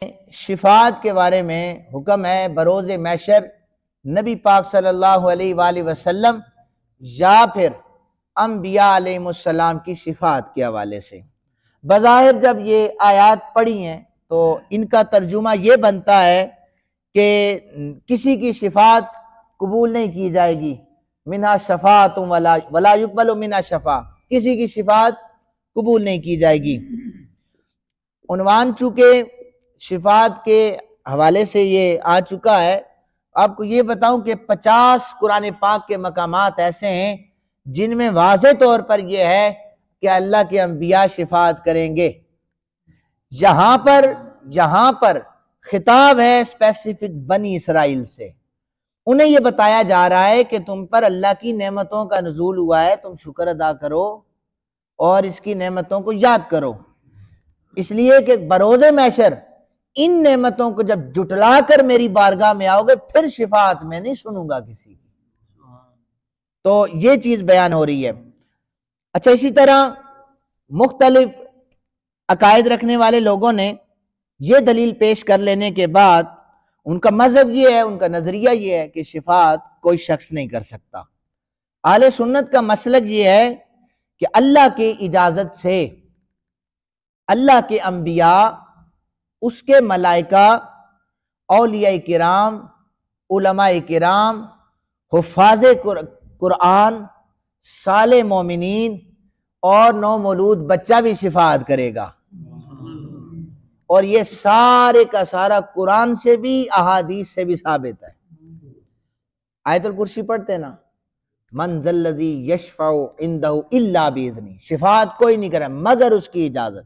شفاعت کے بارے میں حکم ہے بروز محشر نبی پاک صلی اللہ علیہ وآلہ وسلم یا پھر انبیاء علیہ السلام کی شفاعت کے حوالے سے۔ بظاہر جب یہ آیات پڑھی ہیں تو ان کا ترجمہ یہ بنتا ہے کہ کسی کی شفاعت قبول نہیں کی جائے گی، منہا شفاعت ولا یقبل منہا شفاعت، کسی کی شفاعت قبول نہیں کی جائے گی۔ عنوان چونکہ شفاعت کے حوالے سے یہ آ چکا ہے، آپ کو یہ بتاؤں کہ 50 قرآن پاک کے مقامات ایسے ہیں جن میں واضح طور پر یہ ہے کہ اللہ کے انبیاء شفاعت کریں گے۔ یہاں پر خطاب ہے اسپیسیفک بنی اسرائیل سے، انہیں یہ بتایا جا رہا ہے کہ تم پر اللہ کی نعمتوں کا نزول ہوا ہے، تم شکر ادا کرو اور اس کی نعمتوں کو یاد کرو، اس لیے کہ بروز محشر ان نعمتوں کو جب جٹلا کر میری بارگاہ میں آؤ گے پھر شفاعت میں نہیں سنوں گا کسی کی۔ تو یہ چیز بیان ہو رہی ہے۔ اچھا، اسی طرح مختلف عقائد رکھنے والے لوگوں نے یہ دلیل پیش کر لینے کے بعد ان کا مذہب یہ ہے، ان کا نظریہ یہ ہے کہ شفاعت کوئی شخص نہیں کر سکتا۔ اہل سنت کا مسلک یہ ہے کہ اللہ کی اجازت سے اللہ کے انبیاء، اس کے ملائکہ، اولیاء کرام، علماء کرام، حفاظ قرآن، صالح مومنین اور نومولود بچہ بھی شفاعت کرے گا، اور یہ سارے کا سارا قرآن سے بھی احادیث سے بھی ثابت ہے۔ آیت الکرسی پڑھتے ہیں نا، من ذا الذی یشفع عندہ الا باذنہ، شفاعت کوئی نہیں کرے مگر اس کی اجازت۔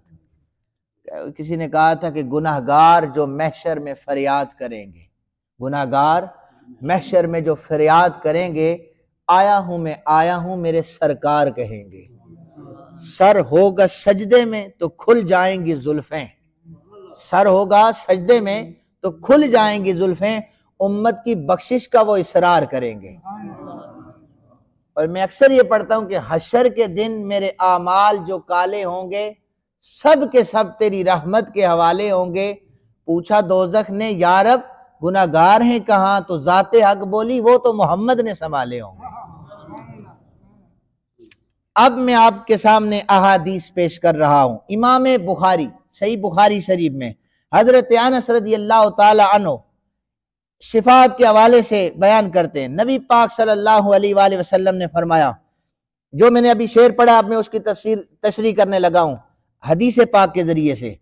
کسی نے کہا تھا کہ گناہگار جو محشر میں فریاد کریں گے، گناہگار محشر میں جو فریاد کریں گے، آیا ہوں میرے سرکار کہیں گے، سر ہوگا سجدے میں تو کھل جائیں گی زلفیں، سر ہوگا سجدے میں تو کھل جائیں گی زلفیں، امت کی بخشش کا وہ اصرار کریں گے۔ اور میں اکثر یہ پڑھتا ہوں کہ حشر کے دن میرے اعمال جو کالے ہوں گے سب کے سب تیری رحمت کے حوالے ہوں گے۔ پوچھا دوزخ نے، یا رب گناہگار ہیں کہاں؟ تو ذات حق بولی، وہ تو محمد نے سنبھالے ہوں گے۔ اب میں آپ کے سامنے احادیث پیش کر رہا ہوں۔ امام بخاری صحیح بخاری شریف میں حضرت انس رضی اللہ تعالی عنہ شفاعت کے حوالے سے بیان کرتے ہیں، نبی پاک صلی اللہ علیہ وآلہ وسلم نے فرمایا، جو میں نے ابھی شعر پڑھا اب میں اس کی تشریح کرنے لگا ہوں حدیث پاک کے ذریعے سے۔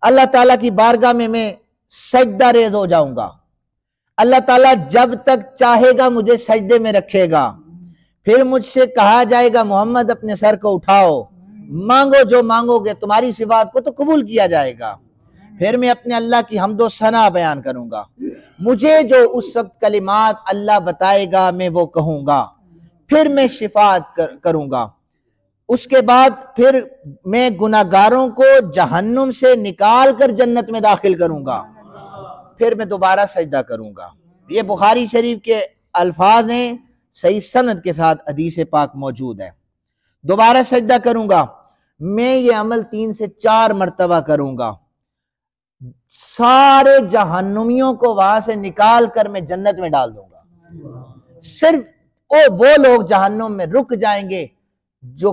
اللہ تعالیٰ کی بارگاہ میں سجدہ ریز ہو جاؤں گا، اللہ تعالیٰ جب تک چاہے گا مجھے سجدے میں رکھے گا، پھر مجھ سے کہا جائے گا محمد اپنے سر کو اٹھاؤ، مانگو جو مانگو گے، تمہاری شفاعت کو تو قبول کیا جائے گا۔ پھر میں اپنے اللہ کی حمد و ثنا بیان کروں گا، مجھے جو اس وقت کلمات اللہ بتائے گا میں وہ کہوں گا، پھر میں شفاعت کروں گا۔ اس کے بعد پھر میں گناہگاروں کو جہنم سے نکال کر جنت میں داخل کروں گا، پھر میں دوبارہ سجدہ کروں گا۔ یہ بخاری شریف کے الفاظ ہیں، صحیح سند کے ساتھ حدیث پاک موجود ہے۔ دوبارہ سجدہ کروں گا، میں یہ عمل 3 سے 4 مرتبہ کروں گا، سارے جہنمیوں کو وہاں سے نکال کر میں جنت میں ڈال دوں گا۔ صرف وہ لوگ جہنم میں رک جائیں گے جو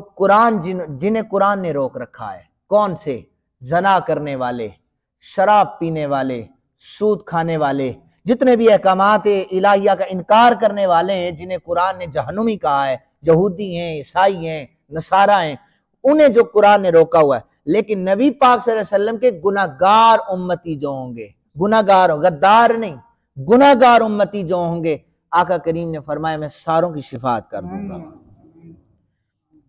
جنہیں قرآن نے روک رکھا ہے۔ کون سے؟ زنا کرنے والے، شراب پینے والے، سود کھانے والے، جتنے بھی احکامات الہیہ کا انکار کرنے والے ہیں جنہیں قرآن نے جہنمی کہا ہے، یہودی ہیں، عیسائی ہیں، نصارہ ہیں، انہیں جو قرآن نے روکا ہوا ہے۔ لیکن نبی پاک صلی اللہ علیہ وسلم کے گناہگار امتی جو ہوں گے، گناہگار غدار نہیں، گناہگار امتی جو ہوں گے، آقا کریم نے فرمایا میں ساروں کی شفاعت کر دوں گا۔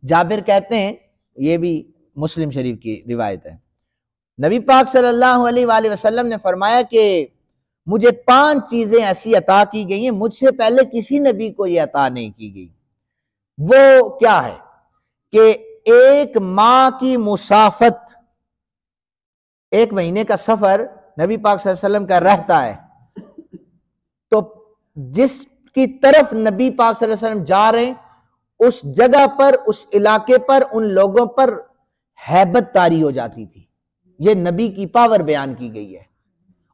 جابر کہتے ہیں، یہ بھی مسلم شریف کی روایت ہے، نبی پاک صلی اللہ علیہ وآلہ وسلم نے فرمایا کہ مجھے 5 چیزیں ایسی عطا کی گئی ہیں مجھ سے پہلے کسی نبی کو یہ عطا نہیں کی گئی۔ وہ کیا ہے کہ ایک ماہ کی مسافت، 1 مہینے کا سفر نبی پاک صلی اللہ علیہ وسلم کا رہتا ہے، تو جس کی طرف نبی پاک صلی اللہ علیہ وسلم جا رہے ہیں اس جگہ پر، اس علاقے پر، ان لوگوں پر ہیبت طاری ہو جاتی تھی۔ یہ نبی کی پاور بیان کی گئی ہے۔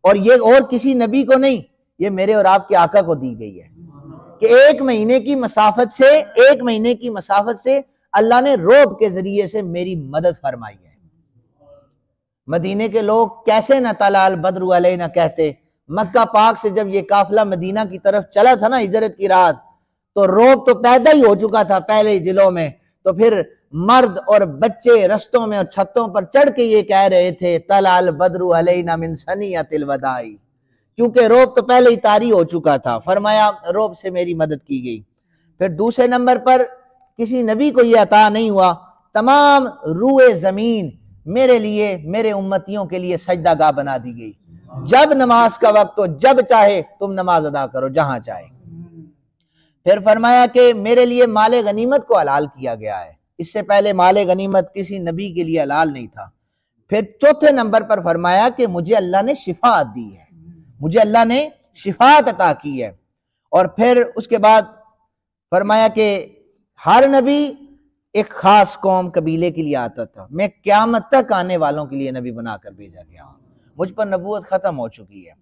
اور یہ اور کسی نبی کو نہیں، یہ میرے اور آپ کے آقا کو دی گئی ہے کہ ایک مہینے کی مسافت سے اللہ نے روب کے ذریعے سے میری مدد فرمائی ہے۔ مدینے کے لوگ کیسے نہ طلع البدر علینا کہتے، مکہ پاک سے جب یہ قافلہ مدینہ کی طرف چلا تھا نا ہجرت کی رات، تو روب تو پیدا ہی ہو چکا تھا پہلے ہی دلوں میں، تو پھر مرد اور بچے رستوں میں اور چھتوں پر چڑھ کے یہ کہہ رہے تھے طلع البدر علینا من ثنیۃ الوداع، کیونکہ روب تو پہلے ہی طاری ہو چکا تھا۔ فرمایا روب سے میری مدد کی گئی۔ پھر دوسرے نمبر پر کسی نبی کو یہ عطا نہیں ہوا، تمام روئے زمین میرے لیے، میرے امتیوں کے لیے سجدہ گاہ بنا دی گئی، جب نماز کا وقت ہو جب چاہے تم نماز ادا کرو جہاں چاہے۔ پھر فرمایا کہ میرے لیے مال غنیمت کو حلال کیا گیا ہے، اس سے پہلے مال غنیمت کسی نبی کے لیے حلال نہیں تھا۔ پھر چوتھے نمبر پر فرمایا کہ مجھے اللہ نے شفاعت دی ہے، مجھے اللہ نے شفاعت عطا کی ہے۔ اور پھر اس کے بعد فرمایا کہ ہر نبی ایک خاص قوم قبیلے کے لیے آتا تھا، میں قیامت تک آنے والوں کے لیے نبی بنا کر بھیجا گیا ہوں، مجھ پر نبوت ختم ہو چکی ہے۔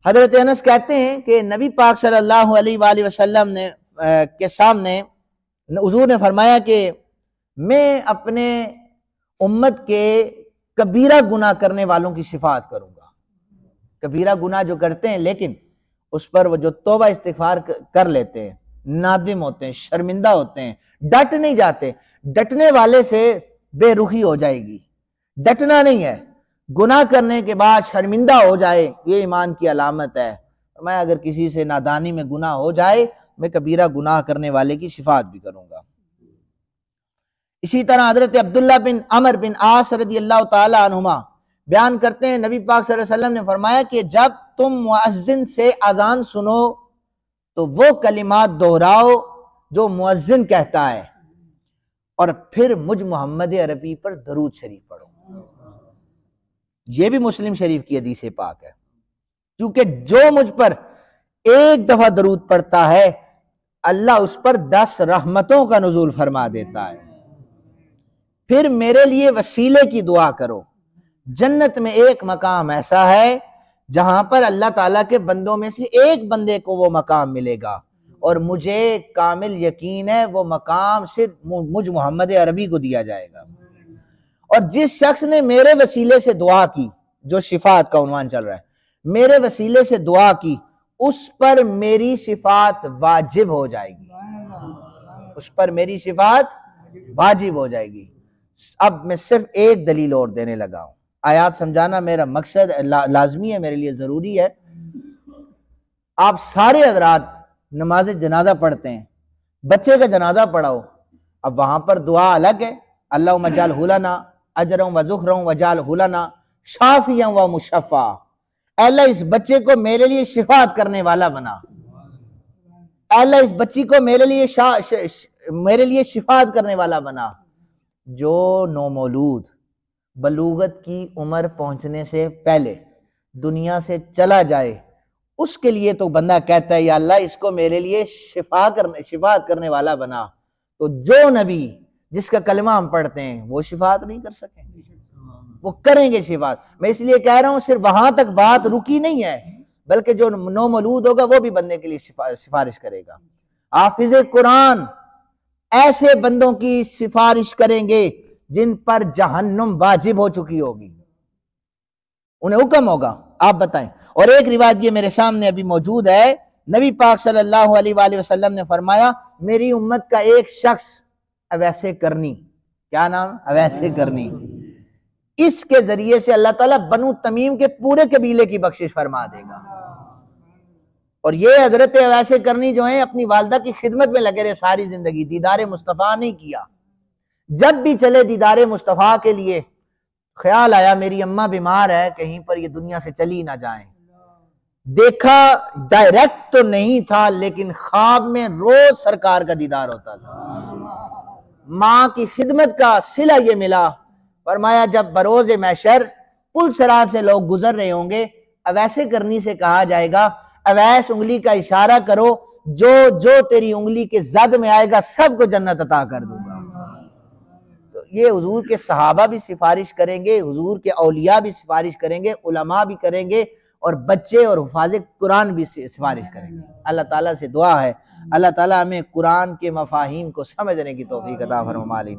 حضرت انس کہتے ہیں کہ نبی پاک صلی اللہ علیہ وآلہ وسلم نے کے سامنے حضور نے فرمایا کہ میں اپنے امت کے کبیرہ گناہ کرنے والوں کی شفاعت کروں گا، کبیرہ گناہ جو کرتے ہیں لیکن اس پر وہ جو توبہ استغفار کر لیتے ہیں، نادم ہوتے ہیں، شرمندہ ہوتے ہیں، ڈٹ نہیں جاتے، ڈٹنے والے سے بے رخی ہو جائے گی، ڈٹنا نہیں ہے، گناہ کرنے کے بعد شرمندہ ہو جائے یہ ایمان کی علامت ہے۔ میں اگر کسی سے نادانی میں گناہ ہو جائے میں کبیرہ گناہ کرنے والے کی شفاعت بھی کروں گا۔ اسی طرح حضرت عبداللہ بن عمر بن عاص رضی اللہ تعالی عنہما بیان کرتے ہیں نبی پاک صلی اللہ علیہ وسلم نے فرمایا کہ جب تم مؤذن سے اذان سنو تو وہ کلمات دہراؤ جو مؤذن کہتا ہے، اور پھر مجھ محمد عربی پر درود شریف پڑھو۔ یہ بھی مسلم شریف کی حدیث پاک ہے، کیونکہ جو مجھ پر ایک دفعہ درود پڑھتا ہے اللہ اس پر 10 رحمتوں کا نزول فرما دیتا ہے۔ پھر میرے لیے وسیلے کی دعا کرو، جنت میں ایک مقام ایسا ہے جہاں پر اللہ تعالیٰ کے بندوں میں سے ایک بندے کو وہ مقام ملے گا، اور مجھے کامل یقین ہے وہ مقام صرف مجھ محمد عربی کو دیا جائے گا۔ اور جس شخص نے میرے وسیلے سے دعا کی، جو شفاعت کا عنوان چل رہا ہے، میرے وسیلے سے دعا کی، اس پر میری شفاعت واجب ہو جائے گی، اس پر میری شفاعت واجب ہو جائے گی۔ اب میں صرف ایک دلیل اور دینے لگا ہوں، آیات سمجھانا میرا مقصد لازمی ہے، میرے لیے ضروری ہے۔ آپ سارے حضرات نماز جنازہ پڑھتے ہیں، بچے کا جنازہ پڑھاؤ، اب وہاں پر دعا الگ ہے، اللہم اجعلہ لنا اجرا و ذخرا واجعلہ لنا شافیا و مشفعا، اے اللہ اس بچے کو میرے لیے شفاعت کرنے والا بنا، اے اللہ اس بچی کو میرے لیے شفاعت کرنے والا بنا۔ جو نومولود بلوغت کی عمر پہنچنے سے پہلے دنیا سے چلا جائے اس کے لیے تو بندہ کہتا ہے یا اللہ اس کو میرے لیے شفاعت کرنے والا بنا، تو جو نبی جس کا کلمہ ہم پڑھتے ہیں وہ شفاعت نہیں کر سکیں گے، وہ کریں گے شفاعت۔ میں اس لیے کہہ رہا ہوں صرف وہاں تک بات رکی نہیں ہے، بلکہ جو نومولود ہوگا وہ بھی بندے کے لیے سفارش کرے گا۔ حافظ قرآن ایسے بندوں کی سفارش کریں گے جن پر جہنم واجب ہو چکی ہوگی، انہیں حکم ہوگا آپ بتائیں۔ اور ایک روایت یہ میرے سامنے ابھی موجود ہے، نبی پاک صلی اللہ علیہ وآلہ وسلم نے فرمایا میری امت کا ایک شخص اویس کرنی، کیا نام؟ اویس کرنی، اس کے ذریعے سے اللہ تعالیٰ بنو تمیم کے پورے قبیلے کی بخشش فرما دے گا۔ اور یہ حضرت اویس کرنی جو ہیں اپنی والدہ کی خدمت میں لگے رہے ساری زندگی، دیدار مصطفیٰ نہیں کیا۔ جب بھی چلے دیدار مصطفیٰ کے لیے خیال آیا میری اماں بیمار ہے کہیں پر یہ دنیا سے چلی نہ جائیں، دیکھا ڈائریکٹ تو نہیں تھا لیکن خواب میں روز سرکار کا دیدار ہوتا تھا، ماں کی خدمت کا صلہ یہ ملا۔ فرمایا جب بروز محشر پل صراط سے لوگ گزر رہے ہوں گے، اویس کرنی سے کہا جائے گا اویس انگلی کا اشارہ کرو، جو جو تیری انگلی کے زد میں آئے گا سب کو جنت عطا کر دوں گا۔ تو یہ حضور کے صحابہ بھی سفارش کریں گے، حضور کے اولیاء بھی سفارش کریں گے، علماء بھی کریں گے، اور بچے اور حفاظ قرآن بھی سفارش کریں گے۔ اللہ تعالیٰ سے دعا ہے اللہ تعالیٰ ہمیں قرآن کے مفاہیم کو سمجھنے کی توفیق عطا فرمائے۔